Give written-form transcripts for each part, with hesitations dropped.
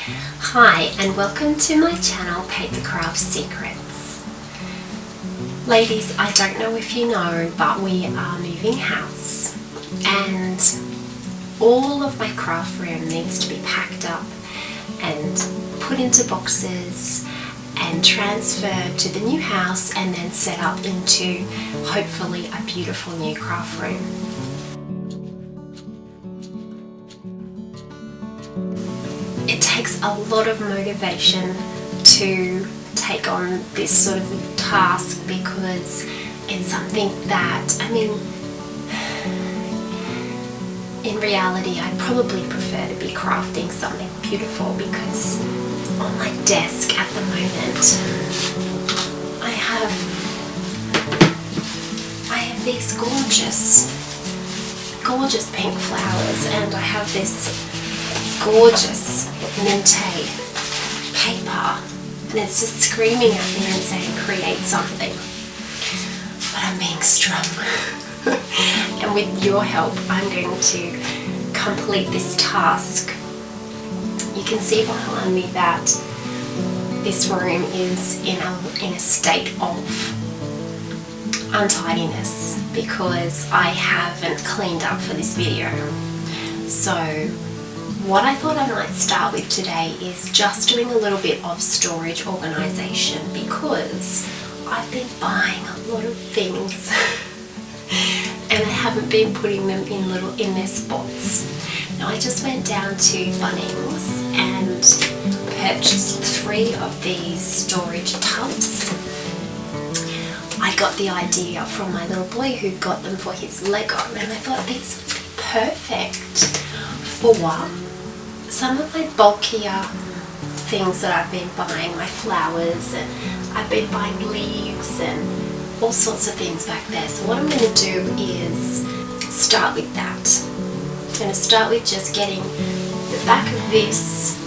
Hi and welcome to my channel Paper Craft Secrets. Ladies, I don't know if you know, but we are moving house and all of my craft room needs to be packed up and put into boxes and transferred to the new house and then set up into hopefully a beautiful new craft room. It takes a lot of motivation to take on this sort of task because it's something that, in reality I probably prefer to be crafting something beautiful, because on my desk at the moment I have these gorgeous pink flowers, and I have this gorgeous Minte paper, and it's just screaming at me and saying create something, but I'm being strong. And with your help I'm going to complete this task. You can see behind me that this room is in a state of untidiness because I haven't cleaned up for this video. So what I thought I might start with today is just doing a little bit of storage organisation, because I've been buying a lot of things and I haven't been putting them in their spots. Now I just went down to Bunnings and purchased 3 of these storage tubs. I got the idea from my little boy who got them for his Lego, and I thought these would be perfect for some of my bulkier things that I've been buying, my flowers, and I've been buying leaves and all sorts of things back there. So what I'm going to do is start with that. I'm going to start with just getting the back of this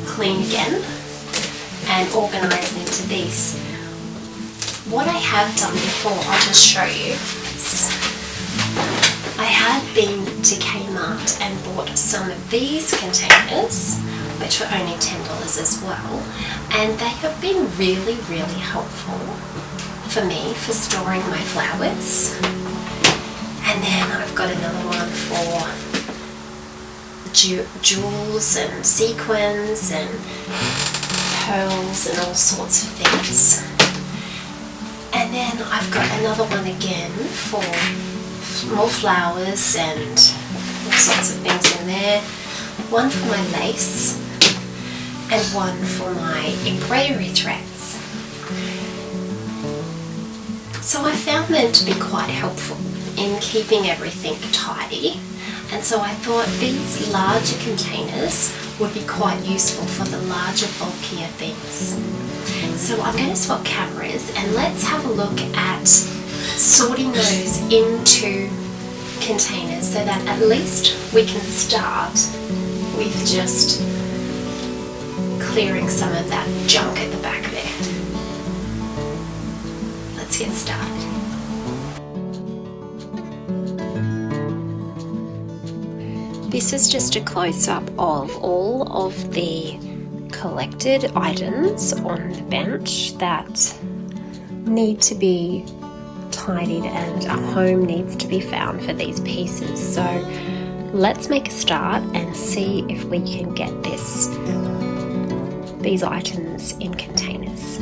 clean again and organised into these. What I have done before, I'll just show you. I had been to Kmart and bought some of these containers, which were only $10 as well, and they have been really helpful for me for storing my flowers. And then I've got another one for jewels and sequins and pearls and all sorts of things. And then I've got another one again for more flowers and all sorts of things in there. One for my lace and one for my embroidery threads. So I found them to be quite helpful in keeping everything tidy, and so I thought these larger containers would be quite useful for the larger, bulkier things. So I'm going to swap cameras and let's have a look at sorting those into containers so that at least we can start with just clearing some of that junk at the back there. Let's get started. This is just a close-up of all of the collected items on the bench that need to be tidied, and a home needs to be found for these pieces. So let's make a start and see if we can get these items in containers.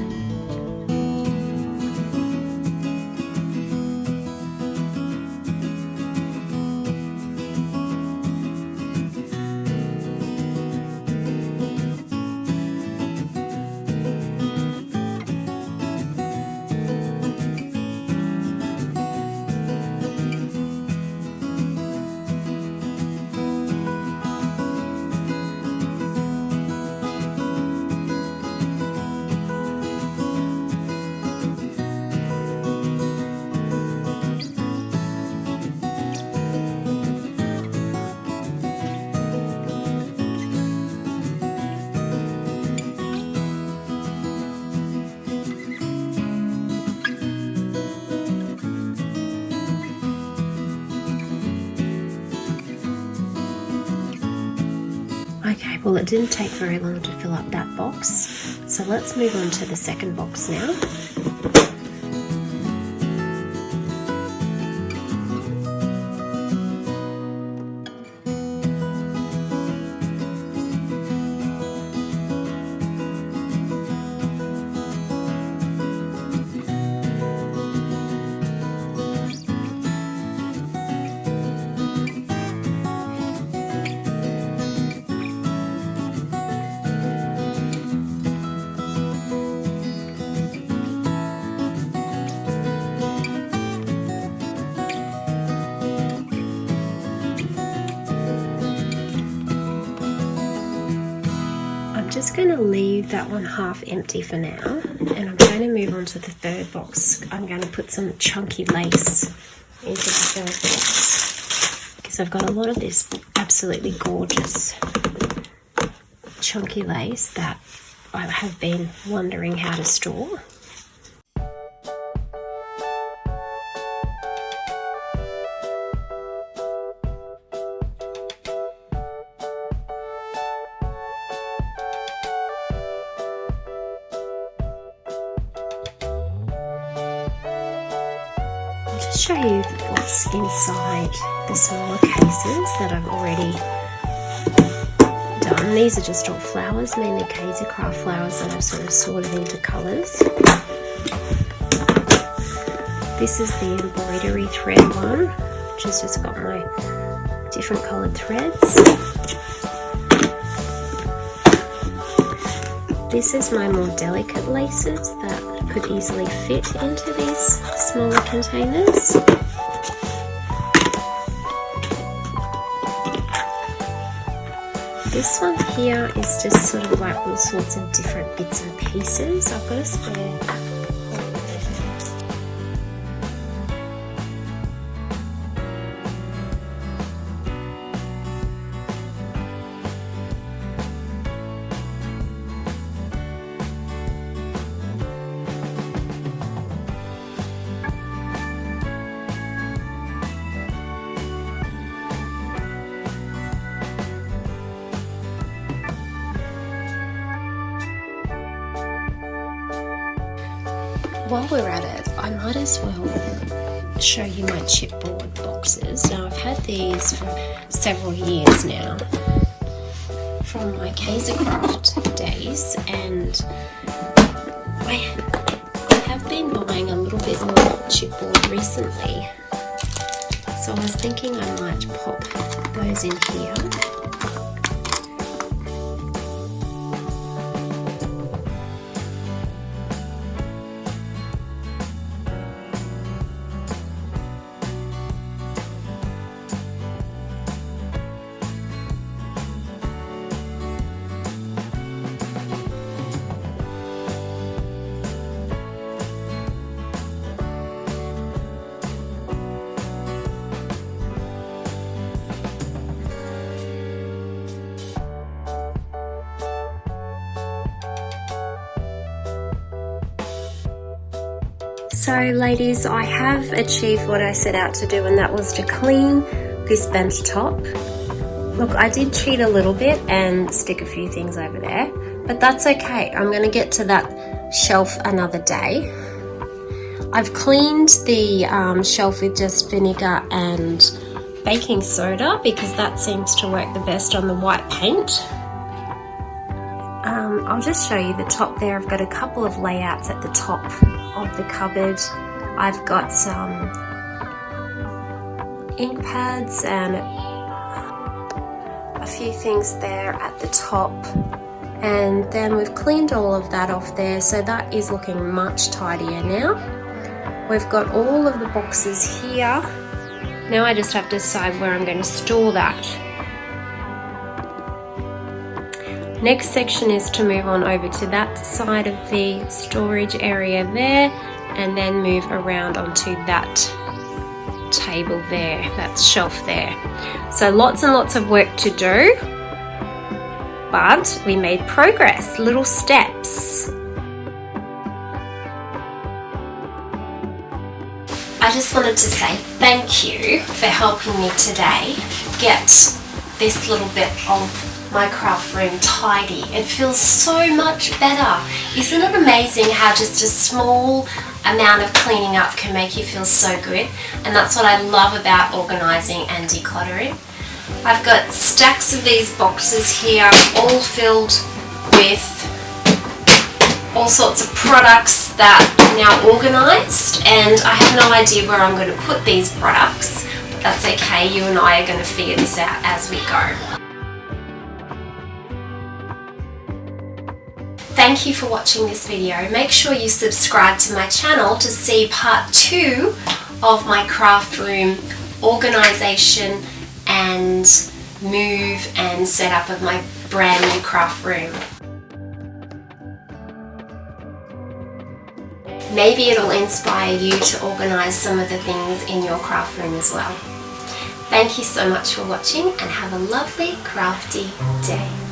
it didn't take very long to fill up that box. So let's move on to the second box now. I'm just going to leave that one half empty for now, and I'm going to move on to the third box. I'm going to put some chunky lace into the third box because I've got a lot of this absolutely gorgeous chunky lace that I have been wondering how to store. Show you what's inside the smaller cases that I've already done. These are just all flowers, mainly Casey craft flowers that I've sort of sorted into colours. This is the embroidery thread one, which has just got my different coloured threads. This is my more delicate laces that could easily fit into these smaller containers. This one here is just sort of like all sorts of different bits and pieces. I've got a spare. While we're at it, I might as well show you my chipboard boxes. Now, I've had these for several years now from my Casey craft days, and I have been buying a little bit more chipboard recently. So I was thinking I might pop those in here. So ladies, I have achieved what I set out to do, and that was to clean this bench top. Look, I did cheat a little bit and stick a few things over there, but that's okay. I'm going to get to that shelf another day. I've cleaned the shelf with just vinegar and baking soda because that seems to work the best on the white paint. I'll just show you the top there. I've got a couple of layouts at the top of the cupboard. I've got some ink pads and a few things there at the top, and then we've cleaned all of that off there, so that is looking much tidier now. We've got all of the boxes here. Now I just have to decide where I'm going to store that. Next section is to move on over to that side of the storage area there, and then move around onto that table there, that shelf there. So lots and lots of work to do, but we made progress, little steps. I just wanted to say thank you for helping me today get this little bit of my craft room tidy. It feels so much better. Isn't it amazing how just a small amount of cleaning up can make you feel so good? And that's what I love about organising and decluttering. I've got stacks of these boxes here, all filled with all sorts of products that are now organised, and I have no idea where I'm going to put these products, but that's okay. You and I are going to figure this out as we go. Thank you for watching this video. Make sure you subscribe to my channel to see part 2 of my craft room organisation and move and setup of my brand new craft room. Maybe it'll inspire you to organise some of the things in your craft room as well. Thank you so much for watching and have a lovely crafty day.